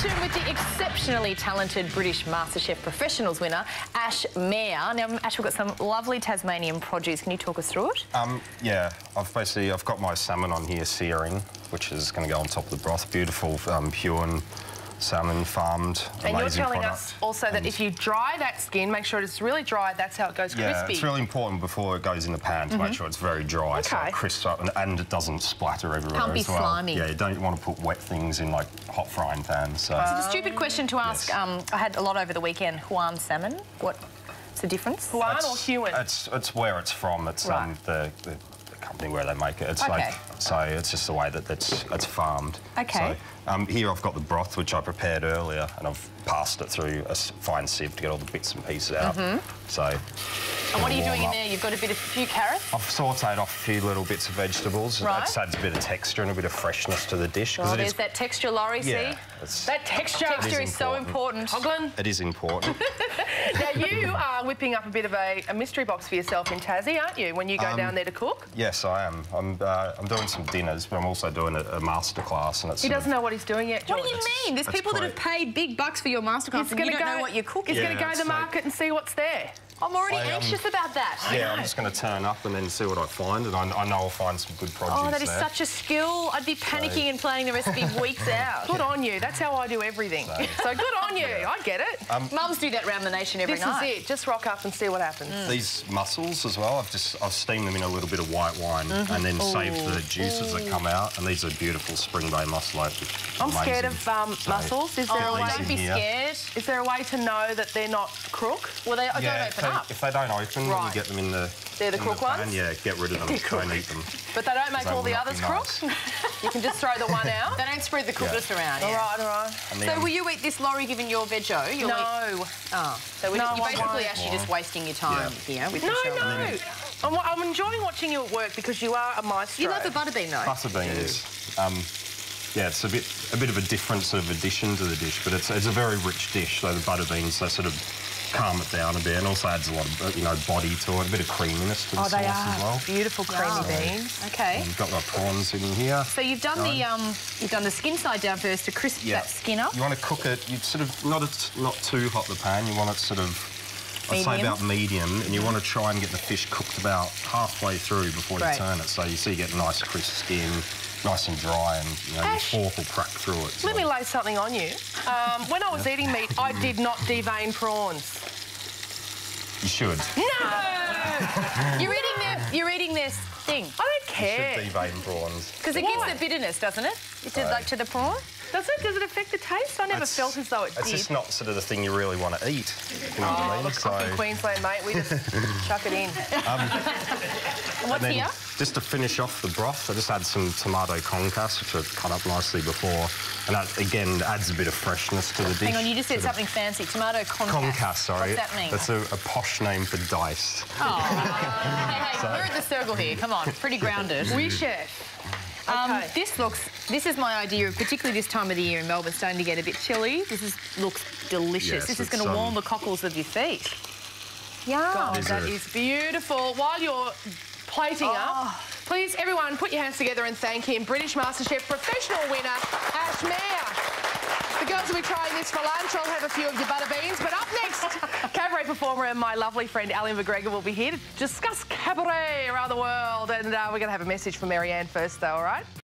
tuned with the exceptionally talented British Masterchef Professionals winner, Ash Mair. Now, Ash, we've got some lovely Tasmanian produce. Can you talk us through it? Yeah, I've got my salmon on here searing, which is going to go on top of the broth. Beautiful Huon salmon, farmed, and amazing you're telling product. us also that if you dry that skin, make sure it's really dry, that's how it goes crispy. Yeah, it's really important before it goes in the pan to make sure it's very dry, so it crisps up and it doesn't splatter everywhere. Can't be as well. slimy. Yeah, you don't want to put wet things in like hot frying pans. So, It's a stupid question to ask. Yes. I had a lot over the weekend. Huon salmon. What's the difference? Huon or Huon? It's where it's from. It's the company where they make it. It's so it's just the way that it's farmed. Okay. So here I've got the broth, which I prepared earlier, and I've passed it through a fine sieve to get all the bits and pieces out. So. And what are you doing in there? You've got a few carrots? I've sautéed off a few little bits of vegetables. Right. That adds a bit of texture and a bit of freshness to the dish. Oh, there's that texture, Laurie, yeah, see? That texture is so important. Hoglin. It is important. Now, you are whipping up a bit of a mystery box for yourself in Tassie, aren't you, when you go down there to cook? Yes, I am. I'm doing some dinners, but I'm also doing a masterclass. And it's He doesn't know what he's doing yet, George. What do you mean? There's people that have paid big bucks for your masterclass and you don't know what you're cooking. He's going to go to the market and see what's there. I'm already anxious about that. Yeah, I'm just going to turn up and then see what I find, and I know I'll find some good produce there. Oh, that is such a skill. I'd be panicking and planning the recipe weeks out. Good on you. That's how I do everything. So good on you. I get it. Mums do that around the nation every night. This is it. Just rock up and see what happens. These mussels as well, I've steamed them in a little bit of white wine and then saved the juices that come out, and these are beautiful Spring Bay mussel. I'm scared of mussels. Is there a way? Don't be scared. Is there a way to know that they're not crook? Well, they don't open up. If they don't open when you get them in the They're the crook ones? Yeah, get rid of them. Don't eat them. But they don't make all the others crook? You can just throw the one out? They don't spread the crookness around. All right, all right. So will you eat this, Laurie, given your veggie? No. Oh. So you're basically actually just wasting your time here with No. I'm enjoying watching you at work because you are a maestro. You love the butterbean, though. Butterbean is. Yeah, it's a bit of a different sort of addition to the dish, but it's a very rich dish. So the butterbeans, they sort of calm it down a bit, and also adds a lot of body to it, a bit of creaminess to the sauce as well. Beautiful creamy beans. Okay. And you've got my prawns in here. So you've done the skin side down first to crisp that skin up. You want to cook it. You sort of not too hot the pan. You want it sort of. I'd say about medium, and you want to try and get the fish cooked about halfway through before you turn it, so you get a nice crisp skin, nice and dry, and your fork will crack through it. So. Let me lay something on you. When I was eating meat, I did not devein prawns. You should. No! You're eating this thing. I don't care. You should devein prawns. Because it gives the bitterness, doesn't it? It did like to the prawn. Does it? Does it affect the taste? I never felt as though it did. It's just not sort of the thing you really want to eat. You know what I mean? Look, in Queensland, mate, we just chuck it in. And what's here? Just to finish off the broth, I just add some tomato concasse, which I've cut up nicely before. And that, again, adds a bit of freshness to the dish. Hang on, you just said something fancy. Tomato concasse. Concasse, sorry. What's that mean? That's a posh name for diced. Oh. Hey, we're at the circle here. Come on, pretty grounded. Oui, chef. This is my idea of, particularly this time of the year in Melbourne, starting to get a bit chilly. Looks delicious. Yes, this is going to warm the cockles of your feet. Yeah. God, that is beautiful. While you're plating up, please, everyone, put your hands together and thank him. British Masterchef Professional winner, Ash Mair. The girls will be trying this for lunch. I'll have a few of your butter beans. But up next, cabaret performer and my lovely friend Alan McGregor will be here to discuss cabaret around the world. And we're going to have a message from Marianne first, though, all right?